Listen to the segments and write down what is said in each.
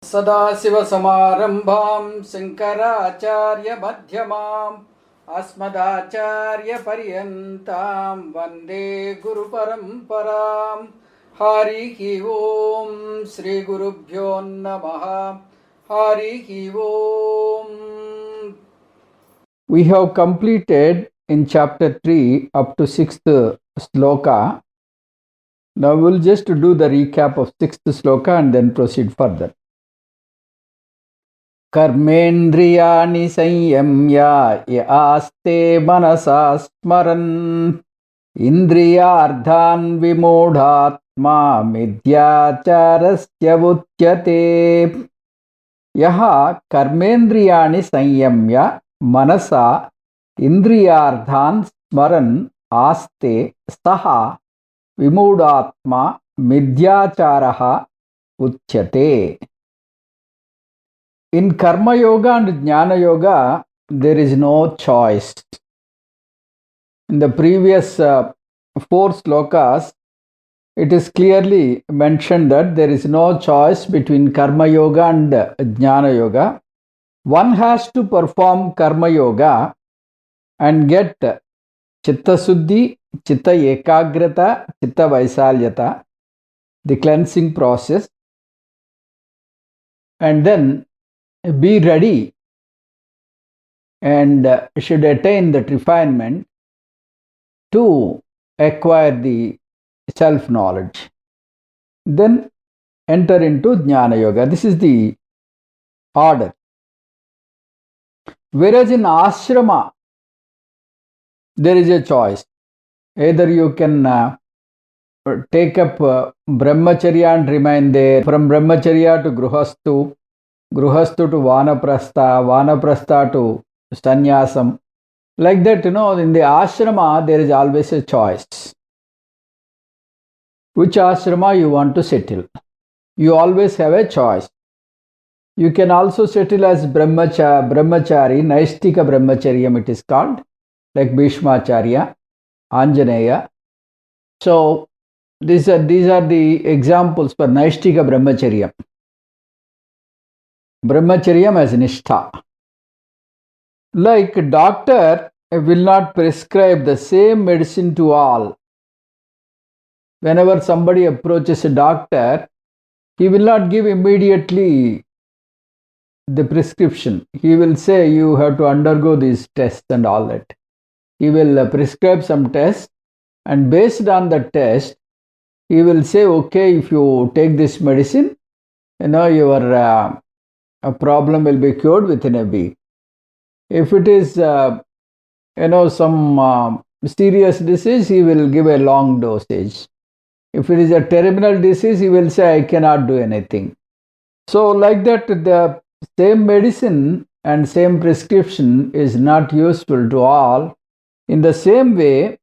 सदाशिवसमारम्भां शङ्कराचार्यमध्यमाम् अस्मदाचार्यपर्यन्तां वन्दे गुरुपरम्परां। हरिः ओं श्रीगुरुभ्यो नमः। हरिः ओं. We have completed in chapter 3 up to 6th sloka. Now we will just do the recap of 6th sloka and then proceed further. कर्मेन्द्रियाणि संयम्य आस्ते मनसा स्मरन् इन्द्रियार्थान् विमूढात्मा मिथ्याचारस्य उच्यते। यः कर्मेन्द्रियाणि संयम्य मनसा इन्द्रियार्थान् स्मरन् आस्ते सः विमूढात्मा मिथ्याचारः उच्यते. In karma yoga and jnana yoga, there is no choice. In the previous 4 slokas, it is clearly mentioned that there is no choice between karma yoga and jnana yoga. One has to perform karma yoga and get chitta suddhi, chitta ekagrata, chitta vaisalyata, the cleansing process, and then be ready and should attain that refinement to acquire the self-knowledge. Then enter into jnana yoga. This is the order. Whereas in ashrama, there is a choice. Either you can take up brahmacharya and remain there, from brahmacharya to gruhastu, gruhastu to vanaprastha, vanaprastha to sannyasam. Like that, in the ashrama, there is always a choice. Which ashrama you want to settle? You always have a choice. You can also settle as brahmachari, naistika brahmacharyam it is called, like Bhishmacharya, Anjaneya. So, these are the examples for naistika brahmacharyam. Brahmacharyam as nishtha. Like doctor will not prescribe the same medicine to all. Whenever somebody approaches a doctor, he will not give immediately the prescription. He will say you have to undergo these tests and all that. He will prescribe some tests, and based on the test, he will say, okay, if you take this medicine, your a problem will be cured within a week. If it is, some serious disease, he will give a long dosage. If it is a terminal disease, he will say, I cannot do anything. So, like that, the same medicine and same prescription is not useful to all. In the same way,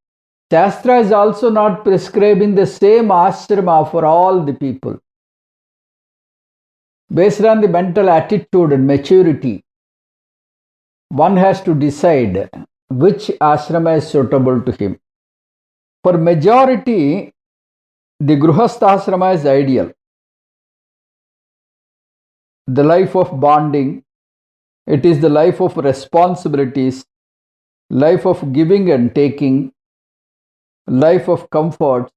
Shastra is also not prescribing the same ashrama for all the people. Based on the mental attitude and maturity, one has to decide which ashrama is suitable to him. For majority, the Gruhastha ashrama is ideal. The life of bonding, it is the life of responsibilities, life of giving and taking, life of comfort,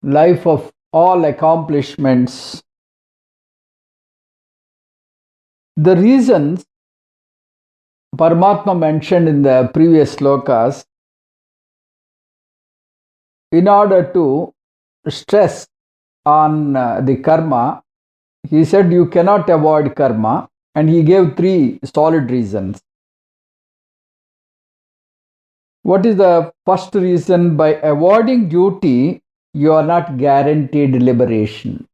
life of all accomplishments. The reasons Paramatma mentioned in the previous slokas, in order to stress on the karma, he said you cannot avoid karma, and he gave 3 solid reasons. What is the first reason? By avoiding duty, you are not guaranteed liberation.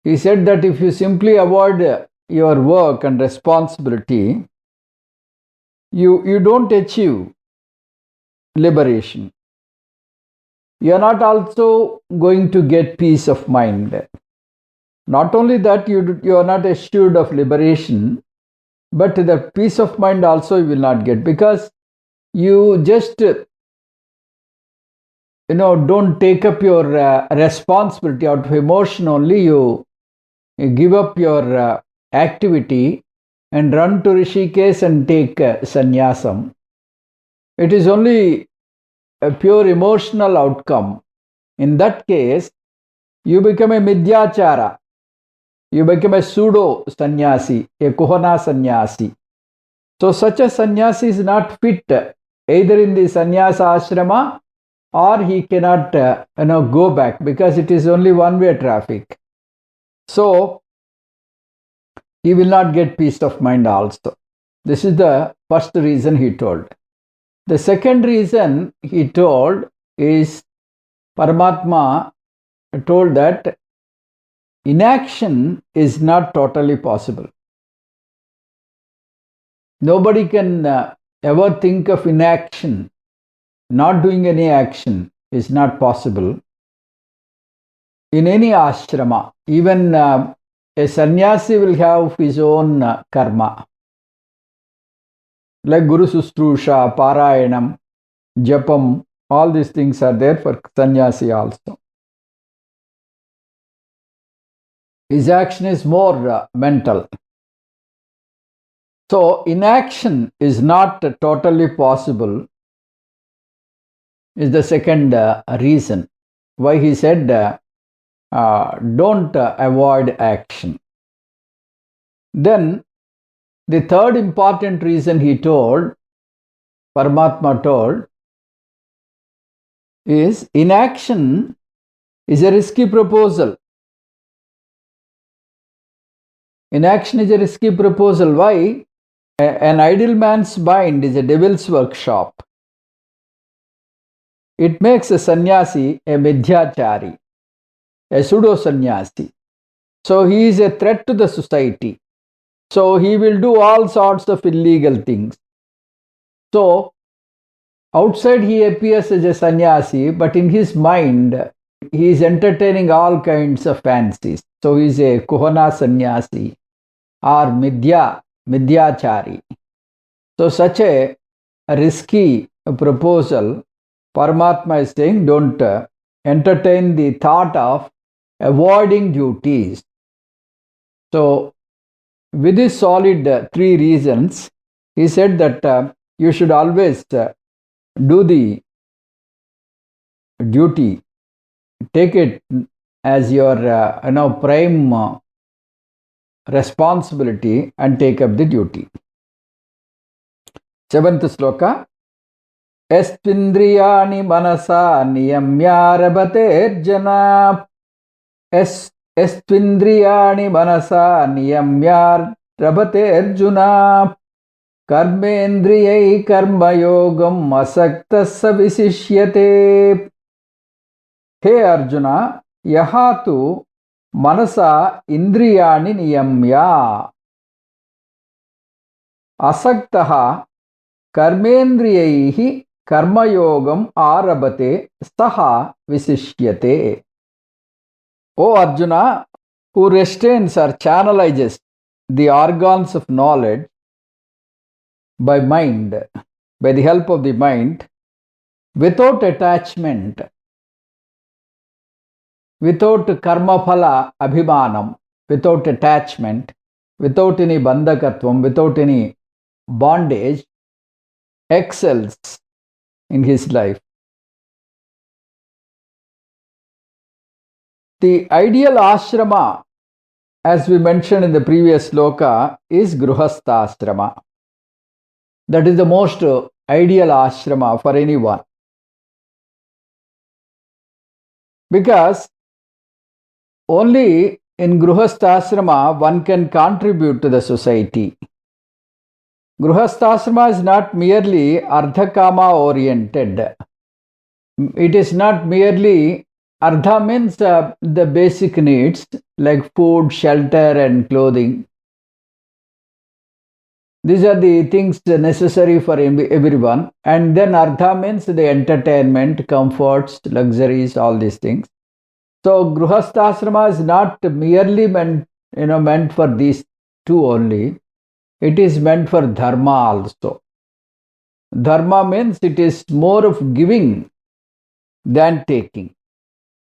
He said that if you simply avoid your work and responsibility, you don't achieve liberation. You are not also going to get peace of mind. Not only that, you are not assured of liberation, but the peace of mind also you will not get, because you just don't take up your responsibility out of emotion only. You give up your activity and run to Rishikesh and take sannyasam. It is only a pure emotional outcome. In that case, you become a midhyachara. You become a pseudo sannyasi, a kohana sannyasi. So such a sannyasi is not fit either in the sannyasa ashrama, or he cannot go back, because it is only one-way traffic. So he will not get peace of mind also. This is the first reason he told. The second reason he told is Paramatma told that inaction is not totally possible. Nobody can ever think of inaction. Not doing any action is not possible in any ashrama. Even a sannyasi will have his own karma. Like Guru Sustrusha, Parayanam, Japam, all these things are there for sannyasi also. His action is more mental. So inaction is not totally possible is the second reason why he said don't avoid action. Then the third important reason he told, Paramatma told, is inaction is a risky proposal. Inaction is a risky proposal. Why? An idle man's mind is a devil's workshop. It makes a sannyasi a midhyachari, a pseudo sannyasi. So he is a threat to the society. So he will do all sorts of illegal things. So outside he appears as a sannyasi, but in his mind he is entertaining all kinds of fancies. So he is a kohana sannyasi or midhyachari. So such a risky proposal, Paramatma is saying, don't entertain the thought of avoiding duties. So with these solid three reasons, he said that you should always do the duty, take it as your prime responsibility and take up the duty. Seventh sloka. Yastvindriyāṇi manasā niyamyārabhatē rjuna. Yastvindriyāṇi manasā niyamyārabhatē rjuna. Karmēndriyaiḥ karmayōgamasaktaḥ viśiṣyatē. Hey Arjuna, yaha tu manasā indriyāṇi niyamya. Asaktaḥ karmēndriyaiḥ karmayōgam ārabhatē saha viśiṣyatē. O Arjuna, who restrains or channelizes the organs of knowledge by mind, by the help of the mind, without attachment, without karmaphala abhimanam, without attachment, without any bandhakatvam, without any bondage, excels in his life. The ideal ashrama, as we mentioned in the previous sloka, is grihastha. That is the most ideal ashrama for anyone. Because only in grihastha one can contribute to the society. Grihastha is not merely ardhakama oriented. It is not merely, ardha means the basic needs like food, shelter and clothing. These are the things necessary for everyone. And then ardha means the entertainment, comforts, luxuries, all these things. So grihastha is not merely meant for these two only. It is meant for dharma also. Dharma means it is more of giving than taking.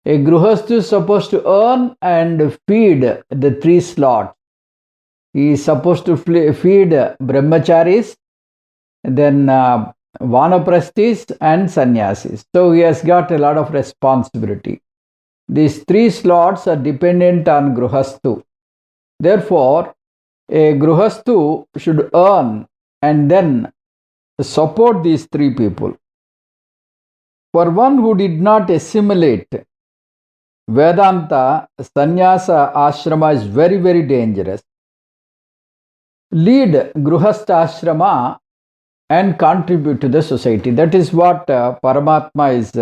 A Grihastha is supposed to earn and feed the 3 slots. He is supposed to feed brahmacharis, then vanaprasthis and sannyasis. So he has got a lot of responsibility. These 3 slots are dependent on Grihastha. Therefore, a Grihastha should earn and then support these 3 people. For one who did not assimilate Vedanta, sannyasa ashrama is very, very dangerous. Lead Grihastha ashrama and contribute to the society. That is what Paramatma is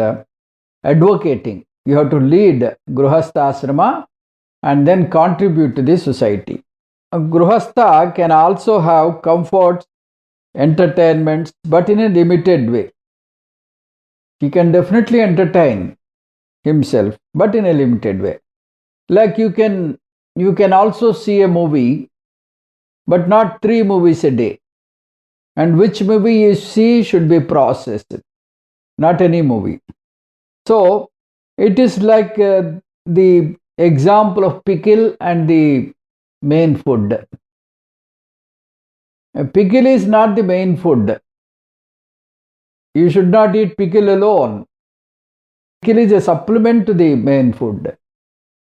advocating. You have to lead Grihastha ashrama and then contribute to the society. A Grihastha can also have comforts, entertainments, but in a limited way. He can definitely entertain himself, but in a limited way. Like you can also see a movie, but not 3 movies a day. And which movie you see should be processed, not any movie. So it is like the example of pickle and the main food. A pickle is not the main food. You should not eat pickle alone. Pickle is a supplement to the main food.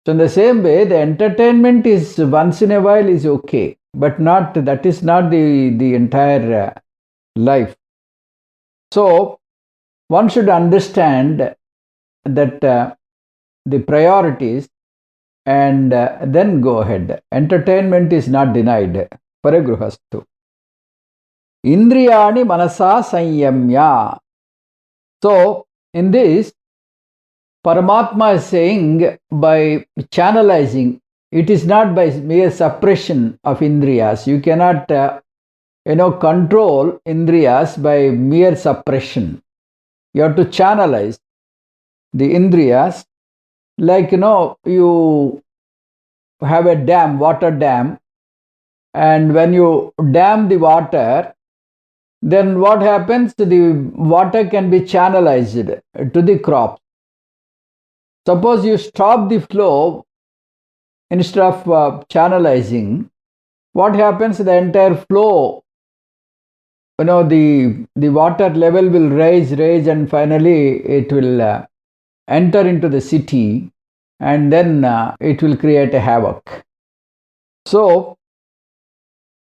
So in the same way, the entertainment is once in a while is okay, but that is not the entire life. So one should understand that the priorities and then go ahead. Entertainment is not denied for a Grihastha. Indriyāṇi manasā sañyamya. So in this, Paramatma is saying by channelizing, it is not by mere suppression of indriyas. You cannot control indriyas by mere suppression. You have to channelize the indriyas. Like you have a dam, water dam, and when you dam the water, then what happens? The water can be channelized to the crop. Suppose you stop the flow instead of channelizing, what happens? The entire flow, the water level will rise, and finally it will enter into the city, and then it will create a havoc. So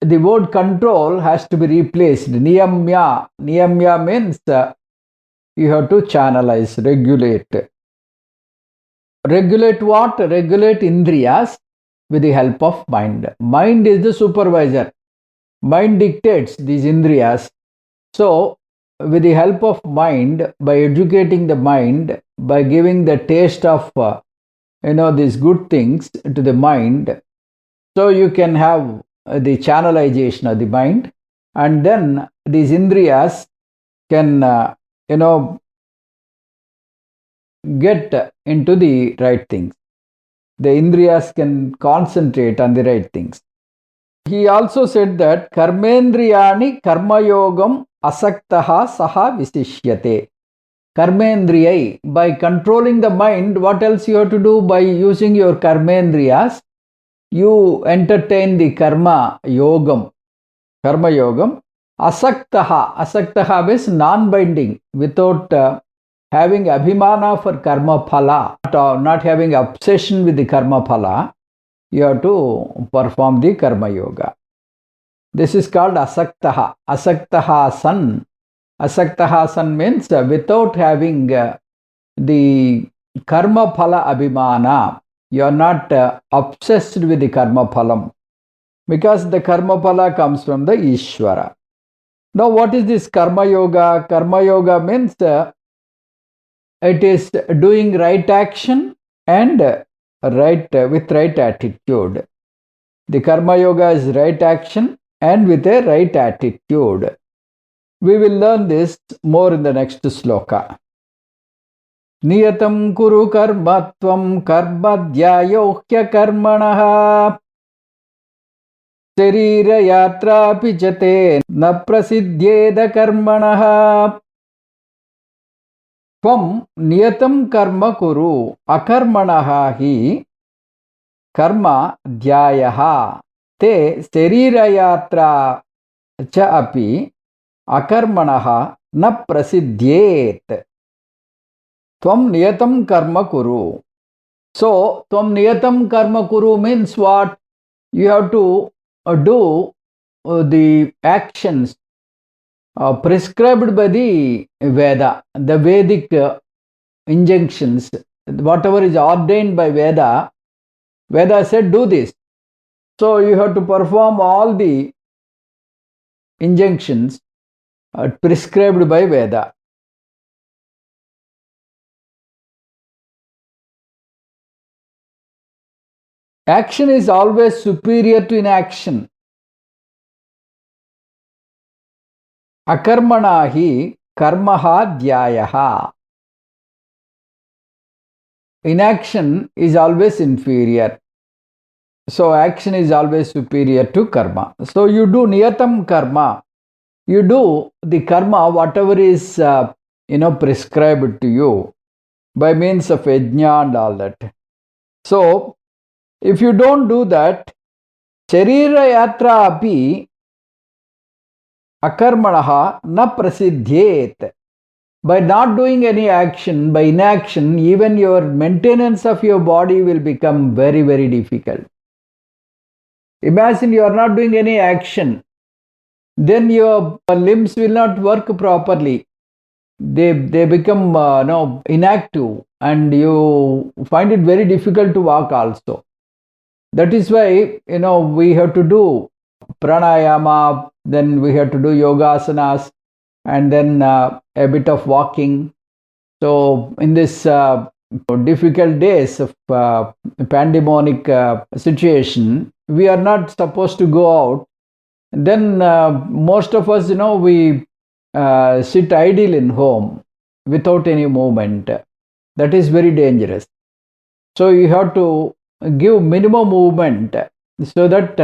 the word control has to be replaced. Niyamya. Niyamya means you have to channelize, regulate. Regulate what? Regulate indriyas with the help of mind. Mind is the supervisor. Mind dictates these indriyas. So with the help of mind, by educating the mind, by giving the taste of these good things to the mind, so you can have the channelization of the mind, and then these indriyas can get into the right things. The indriyas can concentrate on the right things. He also said that karmēndriyāṇi karmayōgamasaktaḥ saha viśiṣyatē. Karmēndriyaiḥ, by controlling the mind, what else you have to do? By using your karmēndriyas, you entertain the karma yogam. Karma yogam. Asaktaḥ. Asaktaḥ means non-binding, without having abhimana for karma phala, not having obsession with the karma phala. You have to perform the karma yoga. This is called asaktaḥ. Asaktaḥ san. Asaktaḥ san means without having the karma phala abhimana. You are not obsessed with the karma phalam, because the karma phala comes from the Ishvara. Now what is this karma yoga? Karma yoga means it is doing right action and with right attitude. The karma yoga is right action and with a right attitude. We will learn this more in the next sloka. Niyataṁ kuru karma tvaṁ karma jyāyō hyakarmaṇaḥ śarīrayātrāpi te na prasidhyēdakarmaṇaḥ tvaṁ niyataṁ karma kuru akarmaṇaḥ hi karma dhyāyah te śarīrayātrā cha api akarmaṇaḥ na prasidhyēt. Tvaṁ niyataṁ karma kuru. So, tvaṁ niyataṁ karma kuru means what? You have to do the actions prescribed by the Veda, the Vedic injunctions, whatever is ordained by Veda. Veda said do this. So you have to perform all the injunctions prescribed by Veda. Action is always superior to inaction. Akarmaṇaḥ hi karmaḥ dhyāyah. Inaction is always inferior. So action is always superior to karma. So you do niyataṁ karma. You do the karma, whatever is prescribed to you by means of yajñā and all that. So if you don't do that, śarīrayātrāpi akarmaṇaḥ na prasidhyēt. By not doing any action, by inaction, even your maintenance of your body will become very, very difficult. Imagine you are not doing any action, then your limbs will not work properly. They become inactive, and you find it very difficult to walk also. That is why we have to do pranayama, then we have to do yogasanas, and then a bit of walking. So in this difficult days of pandemonic situation, we are not supposed to go out. Then most of us, we sit idle in home without any movement. That is very dangerous. So you have to give minimum movement so that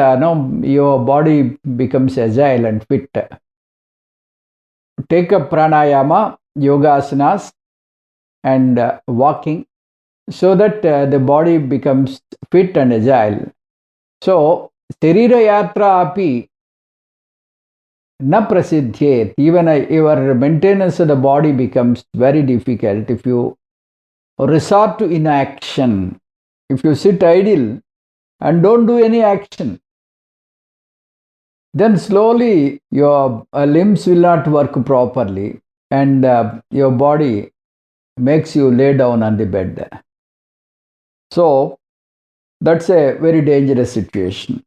your body becomes agile and fit. Take a pranayama, yogasanas, and walking so that the body becomes fit and agile. So, śarīrayātrāpi na prasidhyēt. Even your maintenance of the body becomes very difficult if you resort to inaction. If you sit idle and don't do any action, then slowly your limbs will not work properly, and your body makes you lay down on the bed. So that's a very dangerous situation.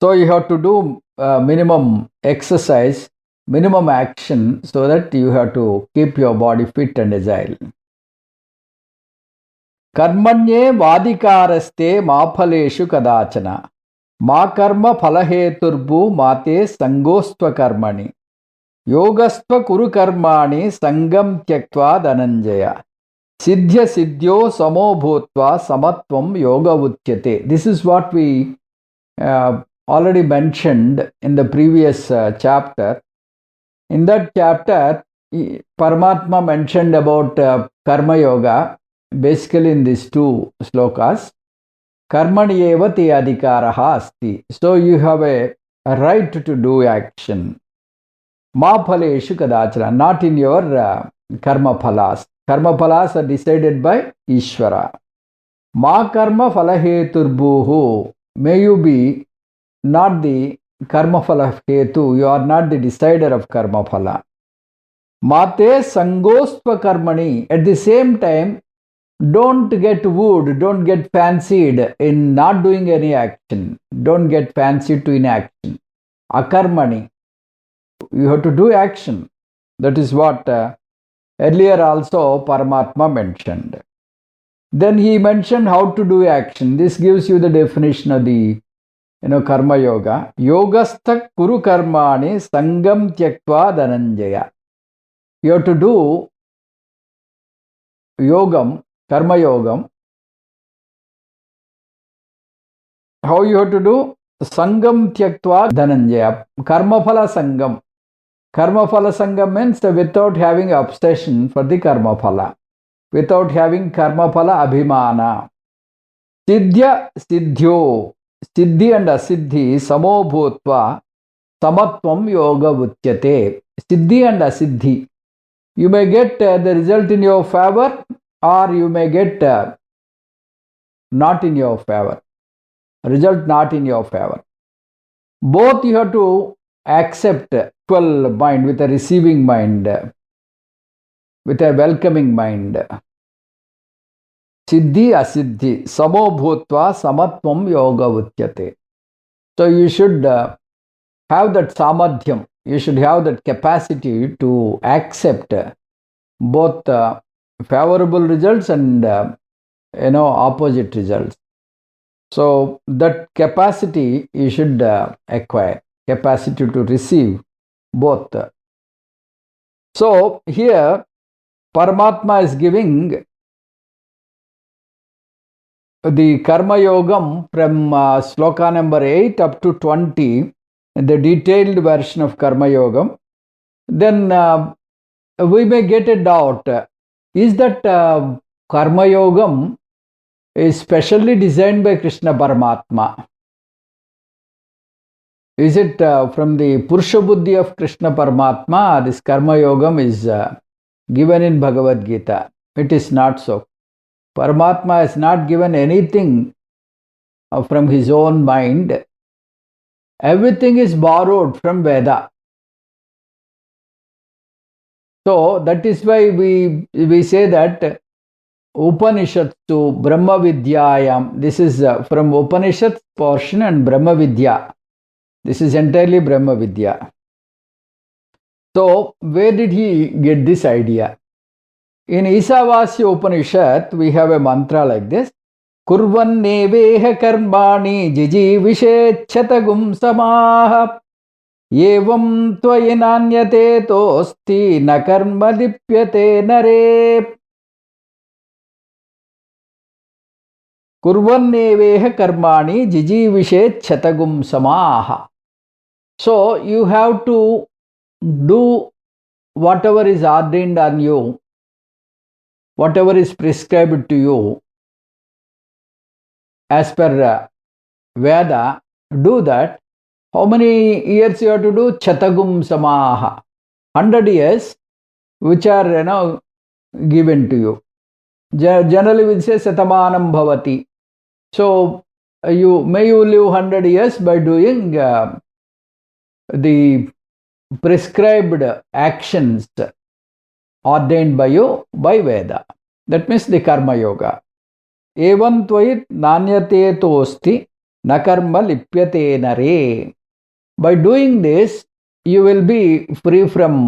So you have to do minimum exercise, minimum action, so that you have to keep your body fit and agile. कर्मण्ये वादिकारस्ते मा फलेषु कदाचन मा कर्म फलहेतुर्भू माते संगोस्त्व कर्मणि योगस्त्व कुरु कर्माणि संगम त्यक्त्वा धनञ्जय सिद्ध्य सिद्ध्यो समो भूत्वा समत्वं योग उच्यते. This is what we already mentioned in the previous chapter. In that chapter, Paramatma mentioned about karma yoga. Basically in these two slokas, karmaṇyeva te adhikaraha asti. So you have a right to do action. Ma phaleshu kadachana, not in your karma phalas. Karma phalas are decided by Ishvara. Ma karma phalaheturbuhu. May you be not the karma phala hetu. You are not the decider of karma phala. Mate sangostva karmani. At the same time, don't get wooed, don't get fancied in not doing any action. Don't get fancied to inaction. Akarmani. You have to do action. That is what earlier also Paramatma mentioned. Then he mentioned how to do action. This gives you the definition of the karma yoga. Yogastha kuru karmani sangam tyaktva dhananjaya. You have to do yogam, karma yogam. How you have to do? Sangam tyaktva dhananjaya. Karma phala sangam. Karma phala sangam means without having obsession for the karma phala, without having karma phala abhimana. Siddhya siddhyo, siddhi and asiddhi samo bhutva samatvam yoga vutyate. Siddhi and asiddhi. You may get the result in your favor, or you may get not in your favor. Result not in your favor. Both you have to accept equal mind, with a receiving mind, with a welcoming mind. Siddhi asiddhi samo bhutva samatvam yoga vutyate. So you should have that samadhyam. You should have that capacity to accept both favorable results and opposite results. So that capacity you should acquire, capacity to receive both. So here Paramatma is giving the karma yogam from sloka number 8 up to 20, the detailed version of karma yogam. Then we may get a doubt, is that karma yogam is specially designed by Krishna Paramatma? Is it from the Purusha Buddhi of Krishna Paramatma? This karma yogam is given in Bhagavad Gita. It is not so. Paramatma has not given anything from his own mind. Everything is borrowed from Veda. So that is why we say that Upanishads to Brahma Vidyayam. This is from Upanishads portion and Brahma Vidya. This is entirely Brahma Vidya. So where did he get this idea? In Isavasya Upanishad, we have a mantra like this. Kurvanneveha karmāṇi jyāyō samāha evam tvayinanyate tosti na karma lipyate nare. Kurvanneveha karmāṇi jyāyō samāha. So you have to do whatever is ordained on you, whatever is prescribed to you as per Veda. Do that. How many years you have to do? Chatagum samaha. 100 years which are given to you. Generally we say satamanam bhavati. So you live 100 years by doing the prescribed actions ordained by you by Veda. That means the karma yoga. Evam tvayit nanyate tosti na karma lipyate nare. By doing this, you will be free from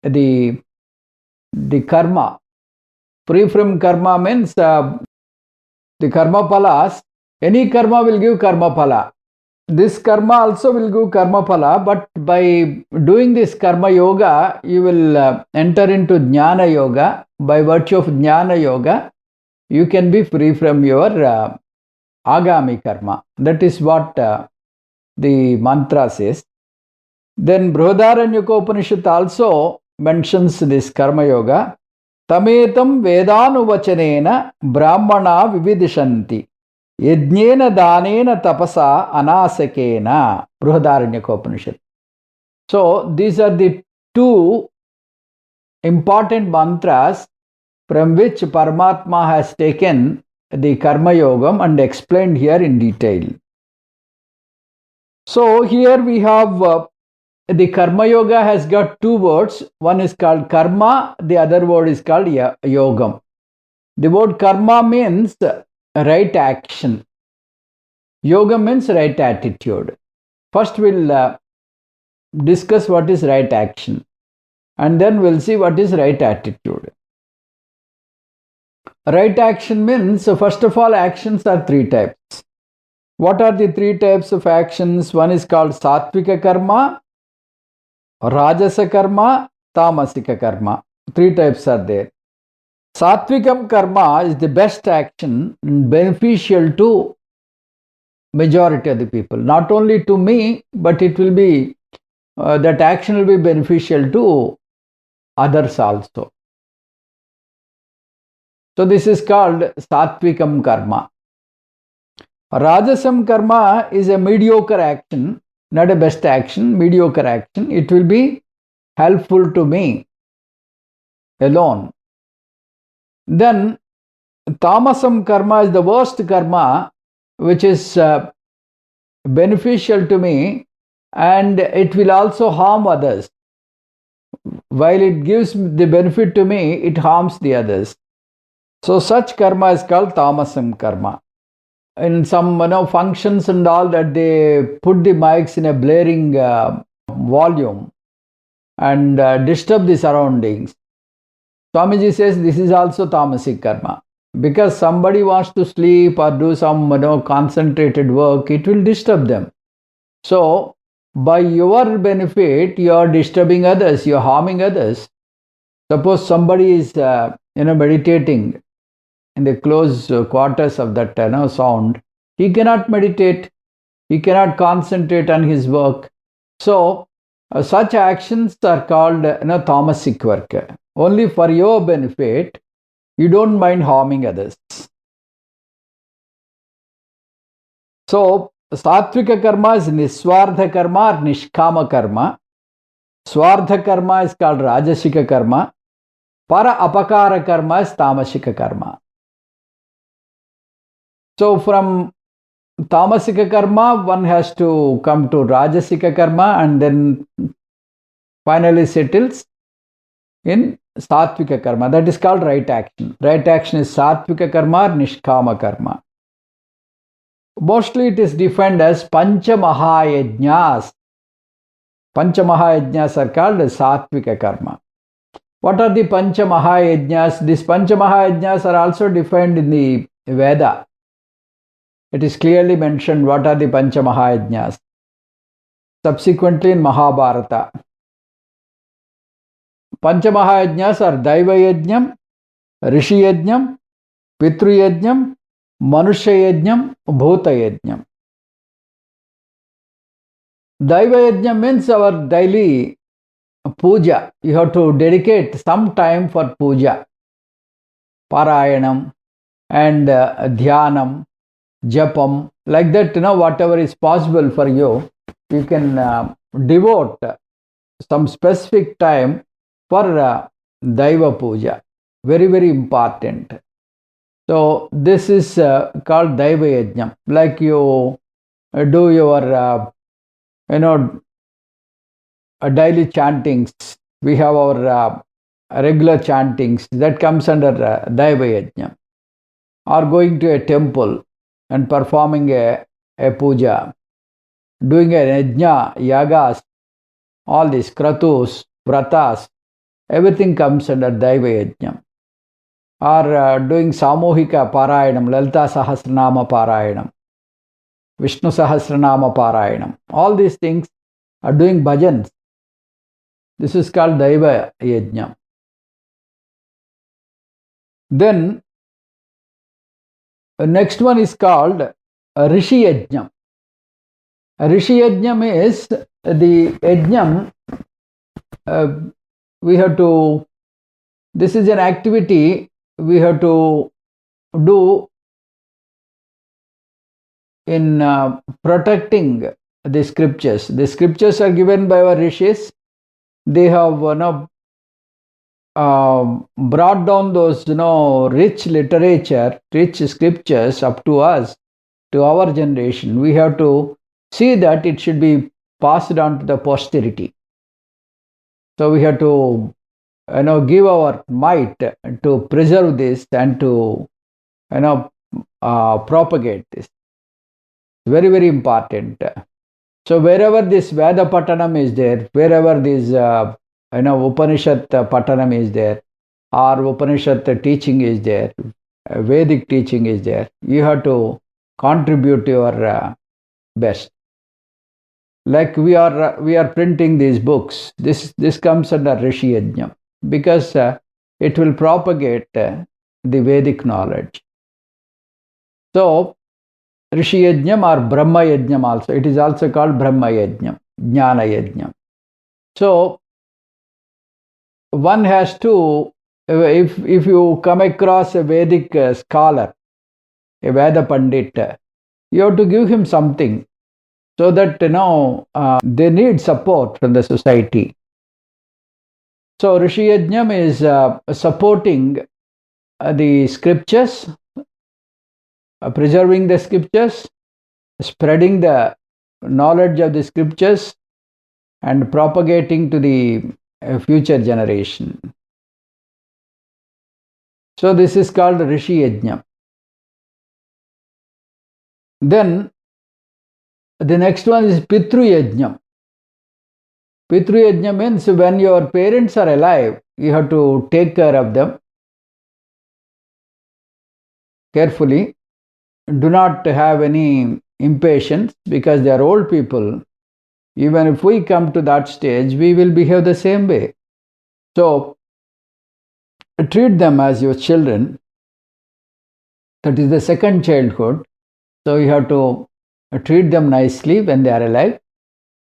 the karma. Free from karma means the karma phalas. Any karma will give karma phala. This karma also will give karma phala, but by doing this karma yoga, you will enter into jnana yoga. By virtue of jnana yoga, you can be free from your agami karma. That is what the mantra says. Then Brihadaranyaka Upanishad also mentions this karma yoga. Tametam vedānuvachanena brahmana vividishanti yajñena dānena tapasa anāsakena. Brihadaranyaka Upanishad. So these are the two important mantras from which Paramatma has taken the karma yogam and explained here in detail. So here we have the karma yoga has got two words. One is called karma, the other word is called yogam. The word karma means right action. Yoga means right attitude. First we'll discuss what is right action, and then we'll see what is right attitude. Right action means, first of all, actions are three types. What are the three types of actions? One is called sattvika karma, rajasa karma, tamasika karma. Three types are there. Sattvikam karma is the best action and beneficial to majority of the people. Not only to me, but it will be that action will be beneficial to others also. So this is called satvikam karma. Rajasam karma is a mediocre action, not a best action, mediocre action. It will be helpful to me alone. Then tamasam karma is the worst karma, which is beneficial to me, and it will also harm others. While it gives the benefit to me, it harms the others. So such karma is called tamasam karma. In some functions and all, that they put the mics in a blaring volume and disturb the surroundings. Swamiji says this is also tamasic karma. Because somebody wants to sleep or do some concentrated work, it will disturb them. So by your benefit, you are disturbing others, you are harming others. Suppose somebody is meditating in the close quarters of that sound, he cannot meditate, he cannot concentrate on his work. So such actions are called tamasic work. Only for your benefit, you don't mind harming others. So satvika karma is niswardha karma or nishkama karma. Swardha karma is called rajasika karma. Para apakara karma is tamasika karma. So from tamasika karma, one has to come to rajasika karma and then finally settles in satvika karma. That is called right action. Right action is satvika karma or nishkama karma. Mostly it is defined as pancha mahayajñas. Pancha mahayajñas are called satvika karma. What are the pancha mahayajñas? These pancha mahayajñas are also defined in the Veda. It is clearly mentioned what are the pancha mahayajñas. Subsequently in Mahabharata. Pancha mahayajñas are daiva yajñam, rishi yajñam, pitru yajñam, manusya yajñam, bhuta yajñam. Daiva yajñam means our daily puja. You have to dedicate some time for puja, parayanam and dhyanam, japam, like that, whatever is possible for you, you can devote some specific time for daiva puja. Very, very important. So this is called daiva yajñam. Like you do your daily chantings. We have our regular chantings. That comes under daiva yajñam. Or going to a temple and performing a puja, doing a yajna, yagas, all these kratus, vratas, everything comes under daiva yajñam. Or doing samohika parayanam, lalita sahasranama parayanam, vishnu sahasranama parayanam. All these things are doing bhajans. This is called daiva yajñam. Then next one is called rishi yajñam. Rishi yajñam is the yajñam we have to, this is an activity we have to do in protecting the scriptures. The scriptures are given by our rishis. They have brought down those rich literature, rich scriptures up to us, to our generation. We have to see that it should be passed on to the posterity. So we have to give our might to preserve this and to propagate this. Very, very important. So wherever this Veda Patanam is there, wherever this Upanishad Patanam is there, or Upanishad teaching is there, Vedic teaching is there, you have to contribute your best. Like we are printing these books. This comes under Rishi Yajñam, because it will propagate the Vedic knowledge. So Rishi Yajñam or Brahma Yajñam also. It is also called Brahma Yajñam, Jnana Yajñam. So one has to, if you come across a Vedic scholar, a Veda Pandit, you have to give him something so that they need support from the society. So Rishi Yajñam is supporting the scriptures, preserving the scriptures, spreading the knowledge of the scriptures, and propagating to the future generation. So this is called Rishi Yajñam. Then the next one is Pitru Yajñam. Pitru Yajñam means when your parents are alive, you have to take care of them carefully. Do not have any impatience because they are old people. Even if we come to that stage, we will behave the same way. So treat them as your children. That is the second childhood. So you have to treat them nicely when they are alive.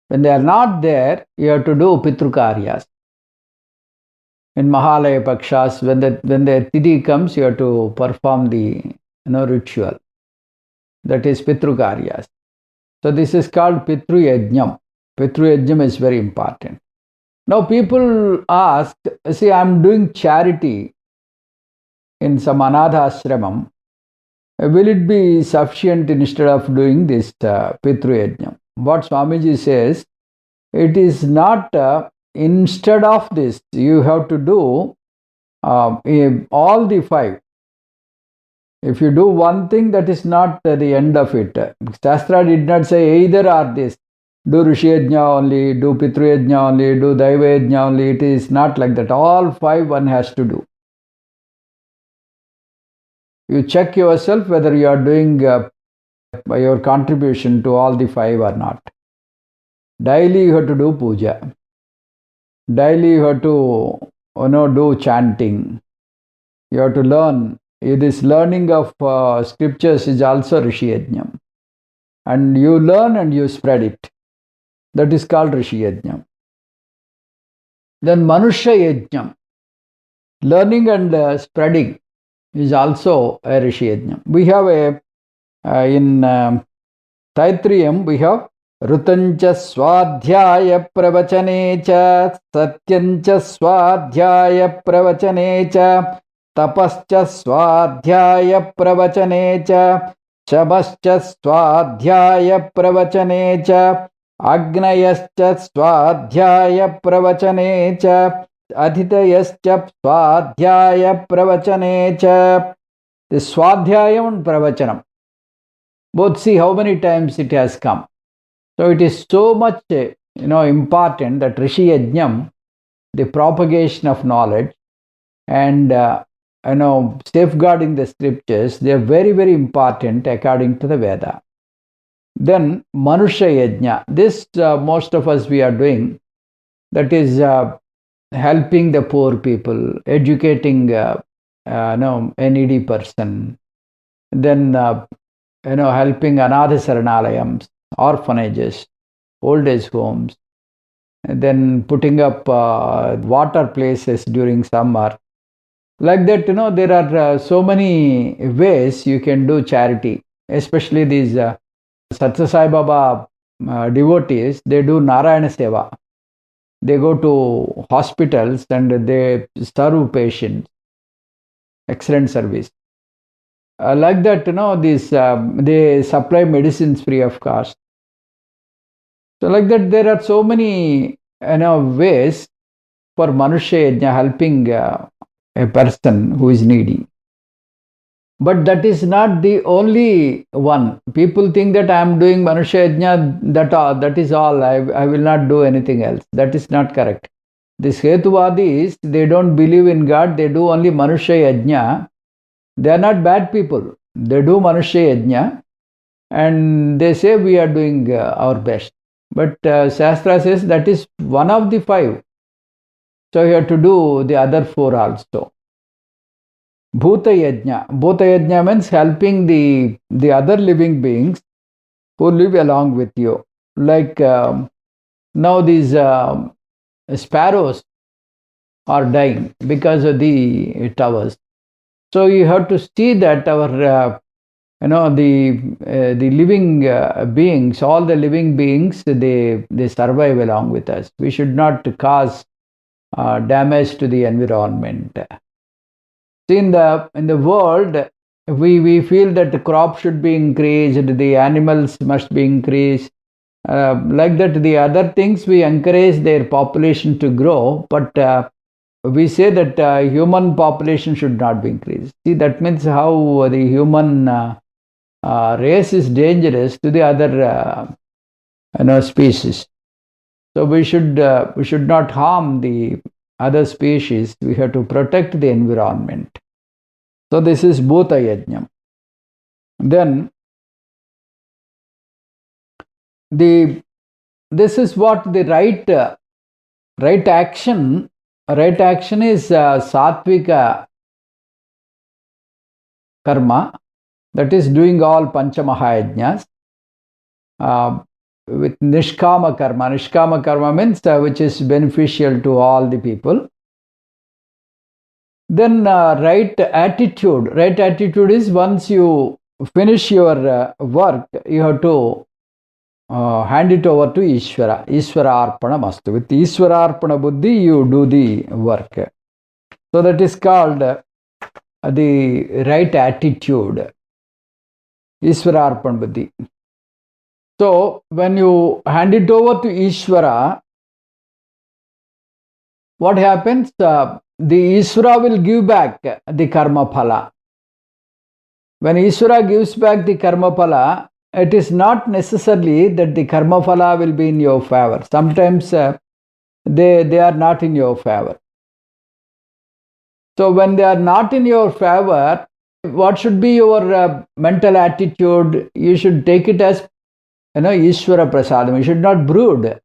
When they are not there, you have to do Pitru Karyas. In Mahalaya Pakshas, when the Tithi comes, you have to perform the ritual. That is Pitru Karyas. So this is called Pitru Yajñam. Pitru Yajñam is very important. Now people ask, see, I am doing charity in some Anadha Ashramam. Will it be sufficient instead of doing this Pitru Yajñam? What Swamiji says, it is not instead of this, you have to do all the 5. If you do one thing, that is not the end of it. Shastra did not say either or this. Do Rishi Yajña only, do Pitru Yajña only, do Daiva Yajña only. It is not like that. All 5 one has to do. You check yourself whether you are doing your contribution to all the 5 or not. Daily you have to do puja. Daily you have to do chanting. You have to learn. This learning of scriptures is also Rishi Yajñam. And you learn and you spread it. That is called Rishi Yajñam. Then Manushya Yajñam. Learning and spreading is also a Rishi Yajñam. We have in Taitriyam, we have Rutancha Swadhyaya Pravachane Satyancha Swadhyaya Pravachane Tapascha Swadhyaya Pravachane Shamascha Swadhyaya Pravachane Agnayascha Swadhyaya Pravachane Adhitayascha Swadhyaya Pravachane. The Swadhyayam and Pravachanam. Both, see how many times it has come. So it is so much important that Rishi Yajñam, the propagation of knowledge and safeguarding the scriptures, they are very, very important according to the Veda. Then Manushya Yajña. This most of us we are doing. That is helping the poor people, educating needy person. Then helping Anadha Saranalayams, orphanages, old age homes, and then putting up water places during summer. Like that, there are so many ways you can do charity, especially these Satya Sai Baba devotees. They do Narayana Seva. They go to hospitals and they serve patients. Excellent service. Like that, they supply medicines free of cost. So like that, there are so many ways for Manushya Yajña, helping a person who is needy. But that is not the only one. People think that I am doing Manushya Yajña, that is all. I will not do anything else. That is not correct. These Hetuvadis, they don't believe in God. They do only Manushya Yajña. They are not bad people. They do Manushya Yajña and they say we are doing our best. But Shastra says that is one of the 5. So you have to do the other 4 also. Bhuta Yajña. Bhuta Yajña means helping the other living beings who live along with you. Like now these sparrows are dying because of the towers. So you have to see that our the living beings, all the living beings, they survive along with us. We should not cause damage to the environment. See, in the world, we feel that the crop should be increased, the animals must be increased. Like that, the other things we encourage their population to grow, but we say that human population should not be increased. See, that means how the human race is dangerous to the other species. So we should not harm the other species. We have to protect the environment. So this is bhuta yajñam. Then this is what the right action. Right action is sattvika karma, that is doing all panchamahayajñas with nishkama karma. Nishkama karma means which is beneficial to all the people. Then right attitude. Right attitude is once you finish your work, you have to hand it over to Ishvara. Ishvara arpana mastu. With Ishvara arpana buddhi, you do the work. So that is called the right attitude. Ishvara arpana buddhi. So when you hand it over to Ishvara, what happens? The Ishvara will give back the karma phala. When Ishvara gives back the karma phala, it is not necessarily that the karma phala will be in your favor. Sometimes they are not in your favor. So when they are not in your favor, what should be your mental attitude? You should take it as Ishvara prasadam. You should not brood.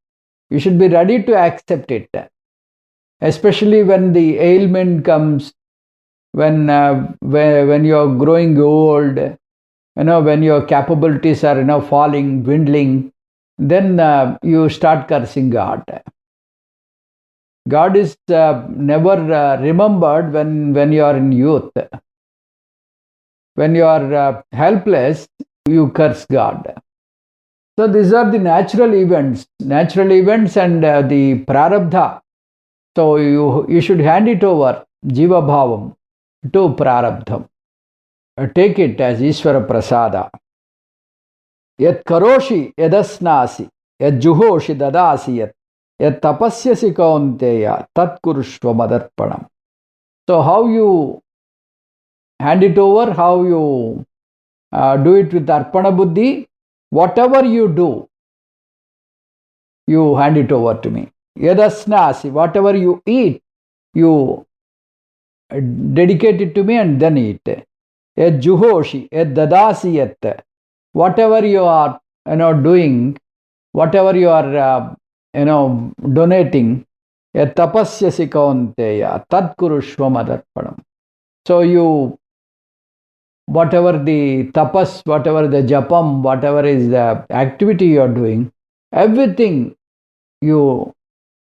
You should be ready to accept it. Especially when the ailment comes, when you are growing old, when your capabilities are falling, dwindling, then you start cursing God. God is never remembered when you are in youth. When you are helpless, you curse God. So these are the natural events and the prarabdha. So you should hand it over, jiva bhavam, to prarabdham. Take it as Ishvara prasada. Yat karoshi yadasnasi, yat juhoshi dadasi yat tapasyasi kauntēya, tat kurushva madarpanam. So how you hand it over, how you do it with arpana buddhi, whatever you do, you hand it over to me. Yadasnasi, whatever you eat, you dedicate it to me and then eat. Yad juhoshi, yad dadasi yat, whatever you are doing, whatever you are donating, yad tapasyasi kauntēya, tad kurushva madarpanam. So you, whatever the tapas, whatever the japam, whatever is the activity you are doing, everything you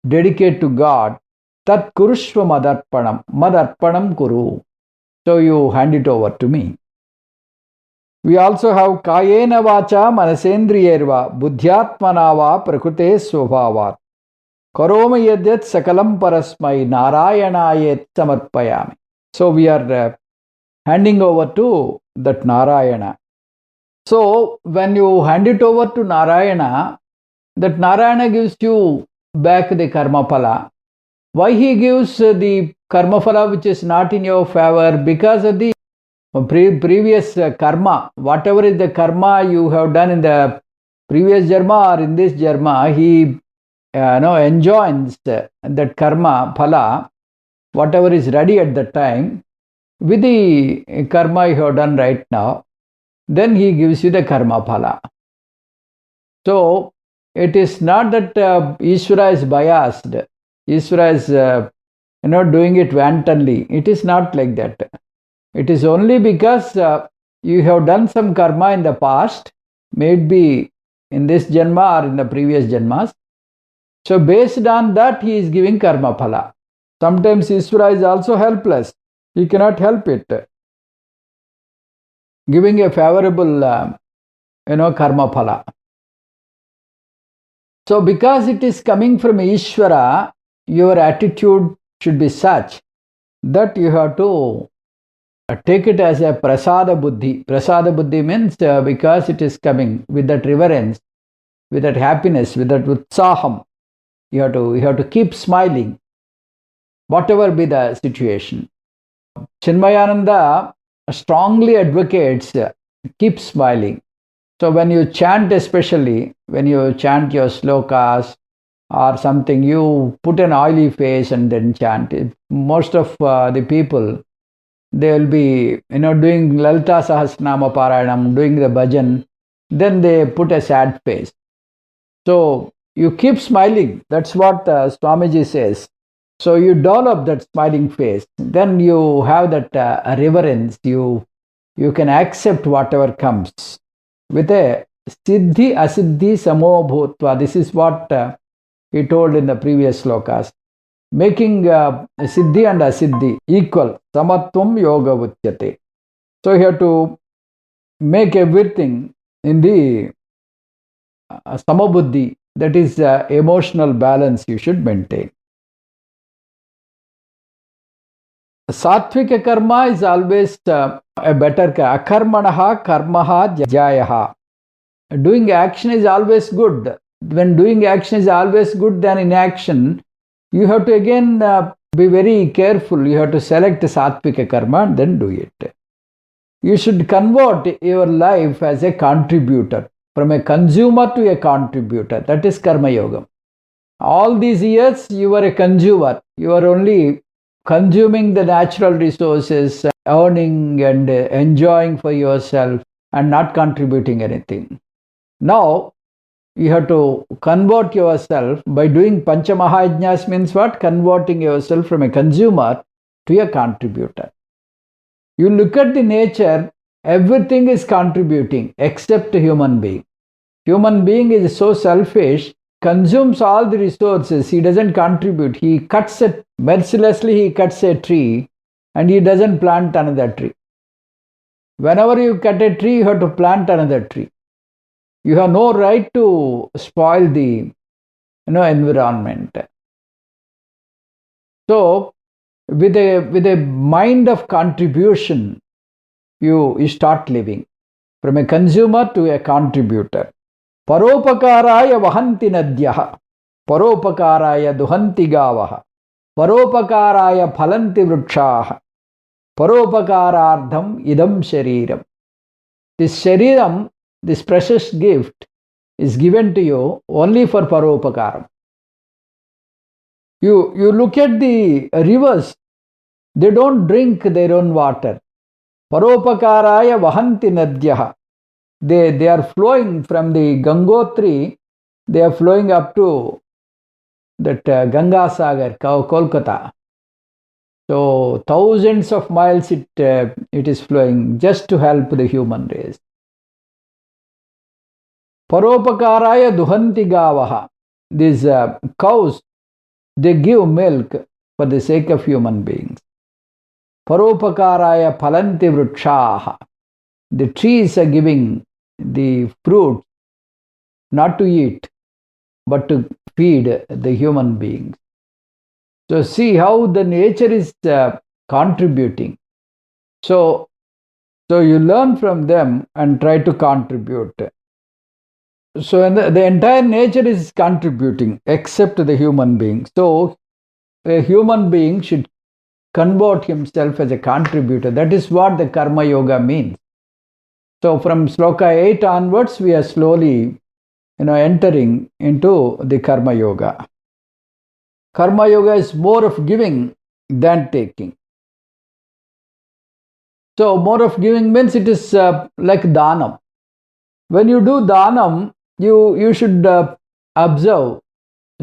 dedicate to God, tat kurushva madarpanam, madarpanam kuru. So you hand it over to me. We also have kayena vacha manasendriyērva buddhyātmana va prakrute svabhavat karoma yadyat sakalam parasmai narāyanāyet samarpayami. So we are handing over to that Narayana. So when you hand it over to Narayana, that Narayana gives you back the karma phala. Why he gives the karma phala which is not in your favor? Because of the previous karma. Whatever is the karma you have done in the previous jarma or in this jarma, he enjoins that karma phala, whatever is ready at that time, with the karma you have done right now, then he gives you the karma phala. So it is not that Ishvara is biased. Ishvara is doing it wantonly. It is not like that. It is only because you have done some karma in the past, maybe in this janma or in the previous janmas. So based on that, he is giving karma phala. Sometimes Ishvara is also helpless. He cannot help it. Giving a favorable, karma phala. So because it is coming from Ishvara, your attitude should be such that you have to take it as a prasada buddhi. Prasada buddhi means because it is coming with that reverence, with that happiness, with that utsaham, you have to keep smiling, whatever be the situation. Chinmayananda strongly advocates keep smiling. So when you chant, especially when you chant your slokas or something, you put an oily face and then chant. Most of the people, they will be doing Lalita Sahasranama Parayanam, doing the bhajan, then they put a sad face. So you keep smiling. That's what Swamiji says. So you develop that smiling face. Then you have that reverence. You can accept whatever comes with a siddhi asiddhi samo bhutva. This is what he told in the previous slokas. Making siddhi and asiddhi equal. Samatvam yoga vuchyate. So you have to make everything in the samabuddhi. That is emotional balance you should maintain. Sattvika karma is always a better akarmaṇaḥ karmaha jyāyō. Doing action is always good. When doing action is always good than inaction, you have to again be very careful. You have to select sattvika karma and then do it. You should convert your life as a contributor, from a consumer to a contributor. That is karmayogam. All these years you were a consumer. You are only consuming the natural resources, earning and enjoying for yourself and not contributing anything. Now you have to convert yourself by doing Panchamahayajnas. Means what? Converting yourself from a consumer to a contributor. You look at the nature, everything is contributing except a human being. Human being is so selfish, consumes all the resources, he doesn't contribute. He cuts it mercilessly, he cuts a tree and he doesn't plant another tree. Whenever you cut a tree, you have to plant another tree. You have no right to spoil the environment. So with a mind of contribution, you start living from a consumer to a contributor. Paropakaraya vahanti nadyah, paropakaraya duhanti gavah, paropakaraya phalanti vrukshah, paropakarardham idam shariram. This shariram, this precious gift, is given to you only for paropakaram. You look at the rivers, they don't drink their own water. Paropakaraya vahanti nadyah. They are flowing from the Gangotri, they are flowing up to that Ganga Sagar, Kolkata. So thousands of miles it is flowing just to help the human race. Paropakaraya duhanti gavaha. These cows, they give milk for the sake of human beings. Paropakaraya phalanti vrukshah. The trees are giving the fruit not to eat but to feed the human beings. So see how the nature is contributing. So you learn from them and try to contribute. So the entire nature is contributing except the human being. So a human being should convert himself as a contributor. That is what the karma yoga means. So from sloka 8 onwards, we are slowly entering into the karma yoga. Karma yoga is more of giving than taking. So more of giving means it is like dhanam. When you do dhanam, you should observe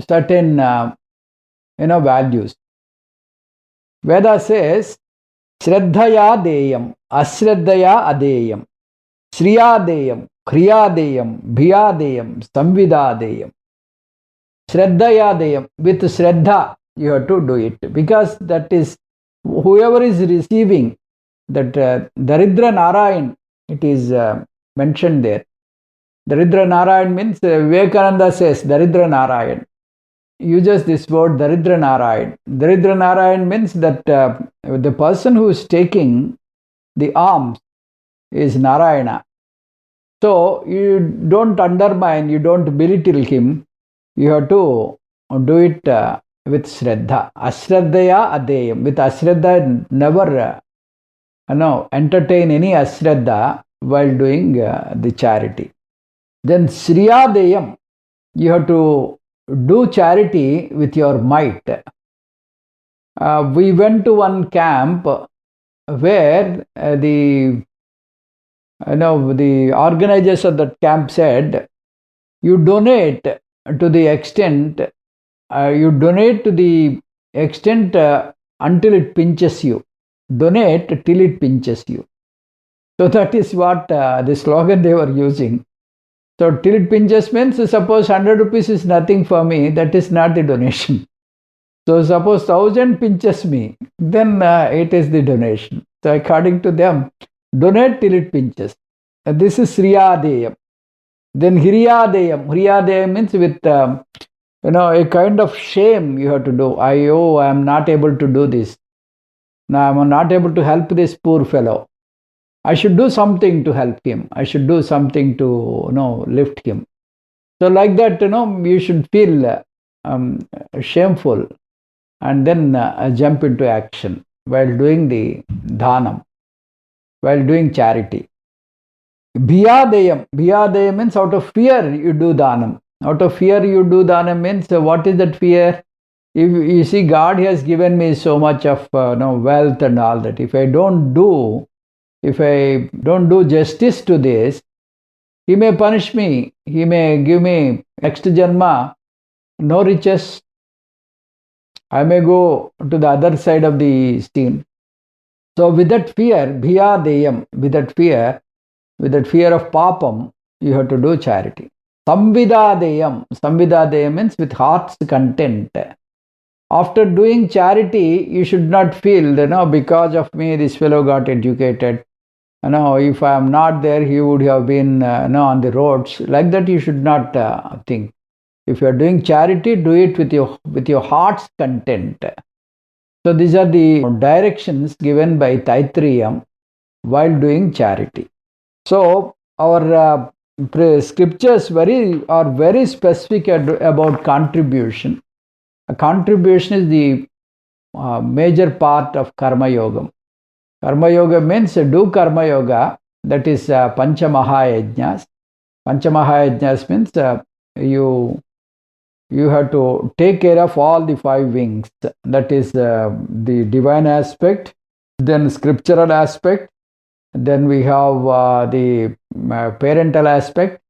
certain values. Veda says, Shraddhaya deyam, Ashraddhaya adeyam, Shriyadeyam, Kriyadeyam, Bhiyadeyam, Samvidadeyam. Shraddhayādayam. With Shraddha, you have to do it. Because that is, whoever is receiving that Daridra Narayan, it is mentioned there. Daridra Narayan means, Vivekananda says, Daridra Narayan. Uses this word Daridra Narayan. Daridra Narayan means that the person who is taking the alms is Narayana. So you don't undermine, you don't belittle him. You have to do it with Shraddha. Ashraddhaya adeyam. With Ashraddha, never entertain any Ashraddha while doing the charity. Then Sriyādeyam. You have to do charity with your might. We went to one camp where the organizers of that camp said, you donate to the extent until it pinches you. Donate till it pinches you. So that is what the slogan they were using. So till it pinches means, suppose 100 rupees is nothing for me, that is not the donation. So suppose 1000 pinches me, then it is the donation. So according to them, donate till it pinches. This is Sriyādeyam. Then Hiryādeyam. Hiryādeyam means with a kind of shame you have to do. I am not able to do this. Now I am not able to help this poor fellow. I should do something to help him. I should do something to lift him. So like that, you should feel shameful and then jump into action while doing the dhanam, while doing charity. Bhiyādeyam. Bhiyādeyam means out of fear you do dhanam. Out of fear you do dhanam means, what is that fear? If you see, God has given me so much of wealth and all that. If I don't do justice to this, He may punish me. He may give me next janma no riches. I may go to the other side of the scene. So with that fear, bhiyādeyam, with that fear of papam, you have to do charity. Samvidādeyam. Samvidādeyam means with heart's content. After doing charity, you should not feel because of me this fellow got educated. If I am not there, he would have been on the roads. Like that you should not think. If you are doing charity, do it with your heart's content. So these are the directions given by Taittiriya while doing charity. So our scriptures are very specific about contribution. A contribution is the major part of karma yogam. Karma yoga means do karma yoga, that is pancha mahayajnas. Pancha mahayajnas means you have to take care of all the 5 wings. That is the divine aspect, then scriptural aspect, then we have the parental aspect,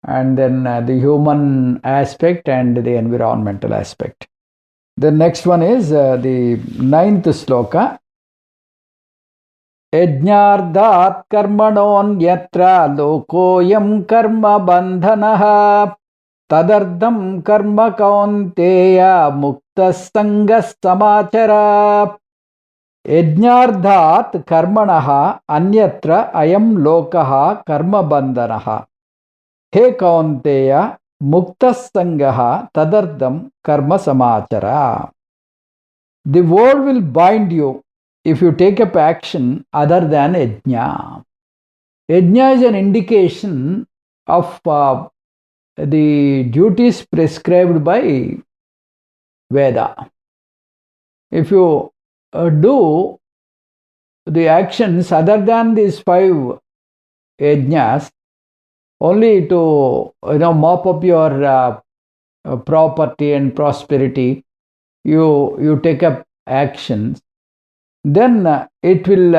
and then the human aspect and the environmental aspect. The next one is the 9th sloka. yajñārthātkarmaṇō nyatra lōkō karmabandhanaḥ tadarthaṁ karma kauntēya muktasaṅgaḥ samācara. yajñārthātkarmaṇaḥ anyatra ayam lōkah karmabandhanaḥ. He kauntēya muktasaṅgaḥ tadarthaṁ karma samācara. The world will bind you if you take up action other than yajna. Yajna is an indication of the duties prescribed by Veda. If you do the actions other than these 5 yajnas, only to mop up your property and prosperity, you take up actions, then it will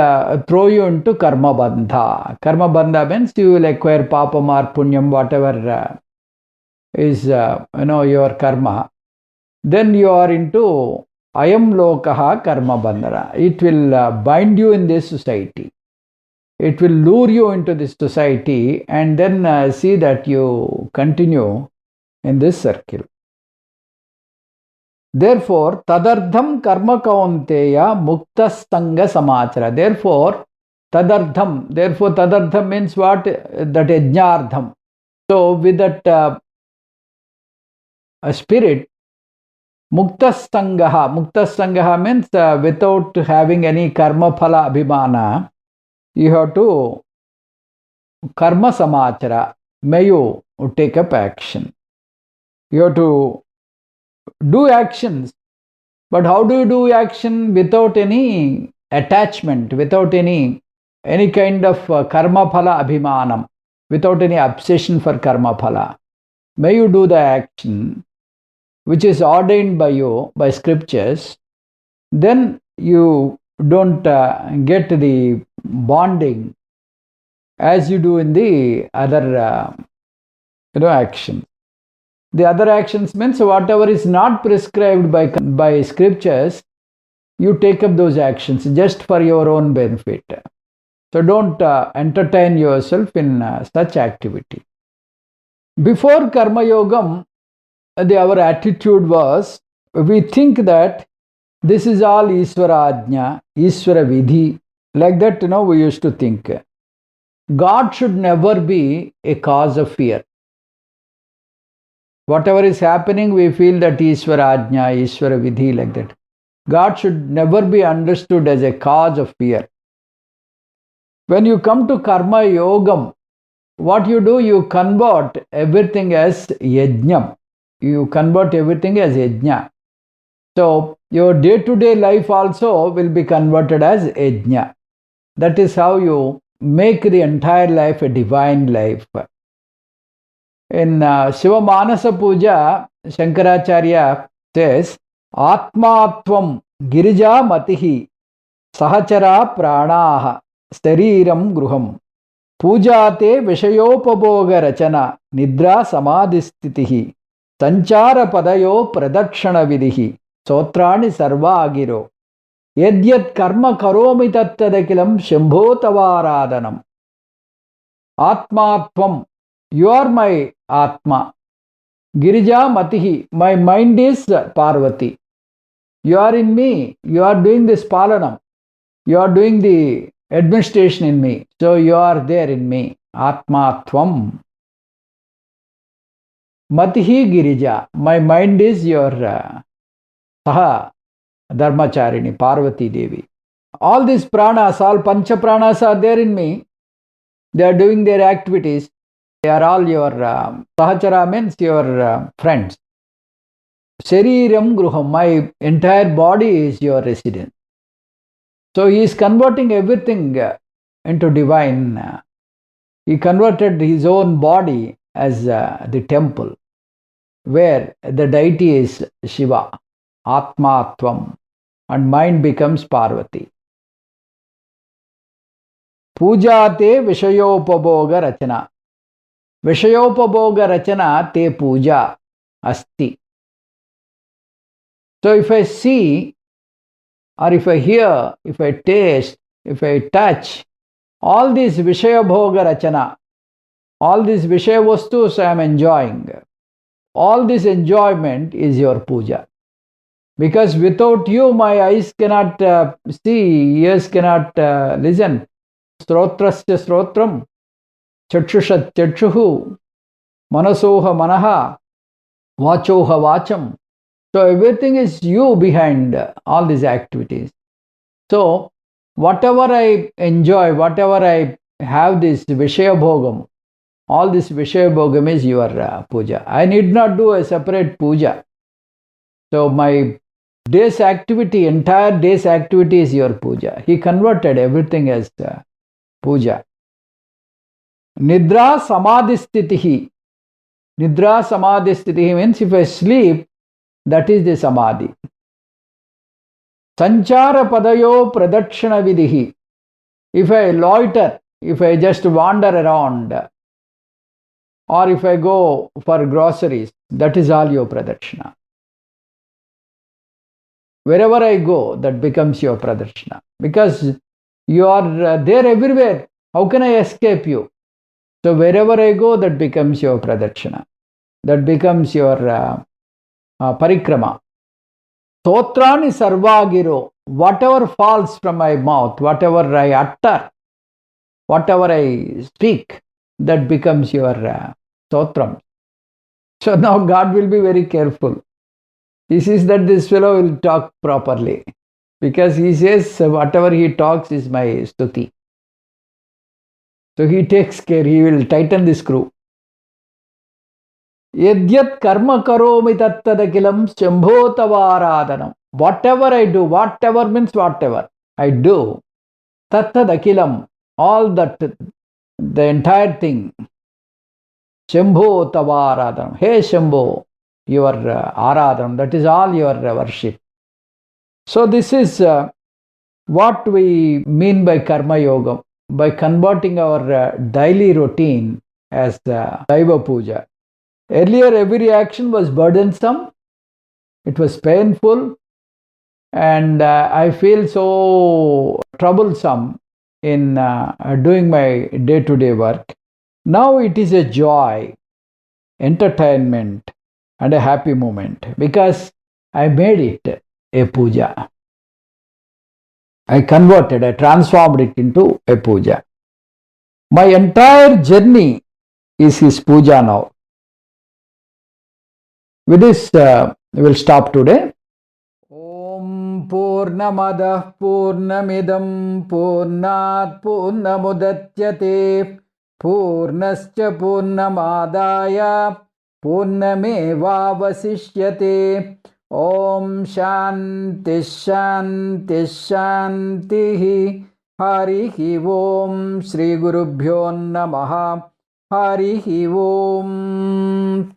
throw you into karmabandha. Karmabandha means you will acquire papam or punyam, whatever is your karma. Then you are into ayam lokaha karmabandhana. It will bind you in this society. It will lure you into this society and then see that you continue in this circle. Therefore, tadarthaṁ karma kauntēya muktasaṅgaḥ samācara. Therefore, tadarthaṁ means what? That yajñārthātkarmaṇō. So, with that spirit, muktasaṅgaḥ means without having any karma phala abhimana, you have to karma samācara. May you take up action. You have to do actions. But how do you do action? Without any attachment, without any kind of karma phala abhimanam, without any obsession for karma phala. May you do the action which is ordained by you, by scriptures. Then you don't get the bonding as you do in the other actions. The other actions means whatever is not prescribed by scriptures, you take up those actions just for your own benefit. So don't entertain yourself in such activity. Before karma yogam, our attitude was, we think that this is all Ishvara ajña, Ishvara vidhi. Like that, we used to think. God should never be a cause of fear. Whatever is happening, we feel that Ishvara ajña, Ishvara vidhi, like that. God should never be understood as a cause of fear. When you come to karma yogam, what you do, you convert everything as yajñam. You convert everything as yajña. So your day-to-day life also will be converted as yajña. That is how you make the entire life a divine life. In Shiva Manasa Puja, Shankaracharya says, Atmatvam girija matihi sahachara pranaha śarīram gruham pujate viśiṣyatē rachana nidra samadhistitihi samācara padayo pradakshana vidihi sotrani sarva agiro yadyat karma karomi tattadakilam shambho tavārādhanam. Atmatvam, you are my Atma. Girija matihi, my mind is Parvati. You are in me. You are doing this palanam. You are doing the administration in me. So you are there in me. Atmatvam. Matihi girija. My mind is your Saha Dharmacharini, Parvati Devi. All these pranas, all pancha pranas are there in me. They are doing their activities. They are all your sahachara means your friends. Śarīram gruham, my entire body is your residence. So he is converting everything into divine. He converted his own body as the temple where the deity is Shiva, Atmatvam, and mind becomes Parvati. Pujate viśiṣyatē rachana. Viśiṣyatē rachana te puja asti. So if I see, or if I hear, if I taste, if I touch, all these viśiṣyabhoga rachana, all these viśaya vastus I am enjoying, all this enjoyment is your puja. Because without you, my eyes cannot see, ears cannot listen. Srotrasya srotram, chakshushat chakshuhu, manasoha manaha, vachoha vacham. So everything is you behind all these activities. So whatever I enjoy, whatever I have this viśaya bhogam, all this viśaya bhogam is your puja. I need not do a separate puja. So my day's activity, entire day's activity is your puja. He converted everything as puja. Nidra samadhistitihi. Nidra samadhistitihi means if I sleep, that is the samadhi. Samācara padayo pradakshana vidihi. If I loiter, if I just wander around, or if I go for groceries, that is all your pradakshana. Wherever I go, that becomes your pradakshana. Because you are there everywhere. How can I escape you? So wherever I go, that becomes your pradakshana. That becomes your parikrama. Stotrani sarvagiro. Whatever falls from my mouth, whatever I utter, whatever I speak, that becomes your stotram. So now God will be very careful. He sees that this fellow will talk properly, because he says whatever he talks is my stuti. So he takes care, he will tighten the screw. Yadyat karma karomi tattadakilam shambho tavāradanam. Whatever I do, whatever means whatever I do, tattadakilam, all that, the entire thing. Shambho tavāradanam. Hey Shambho, your aradhanam, that is all your worship. So this is what we mean by karma yoga, by converting our daily routine as Daiva Puja. Earlier, every action was burdensome, it was painful, and I feel so troublesome in doing my day-to-day work. Now it is a joy, entertainment, and a happy moment, because I made it a puja. I transformed it into a puja. My entire journey is his puja now. With this, we will stop today. Om Purnamadah Purnamidam Purnat Purnamudatyate Purnascha Purnamadaya Purnameva viśiṣyatē. Om Shanti Shanti Shanti. Harihi Om Shri Gurubhyo Namaha. Harihi Om.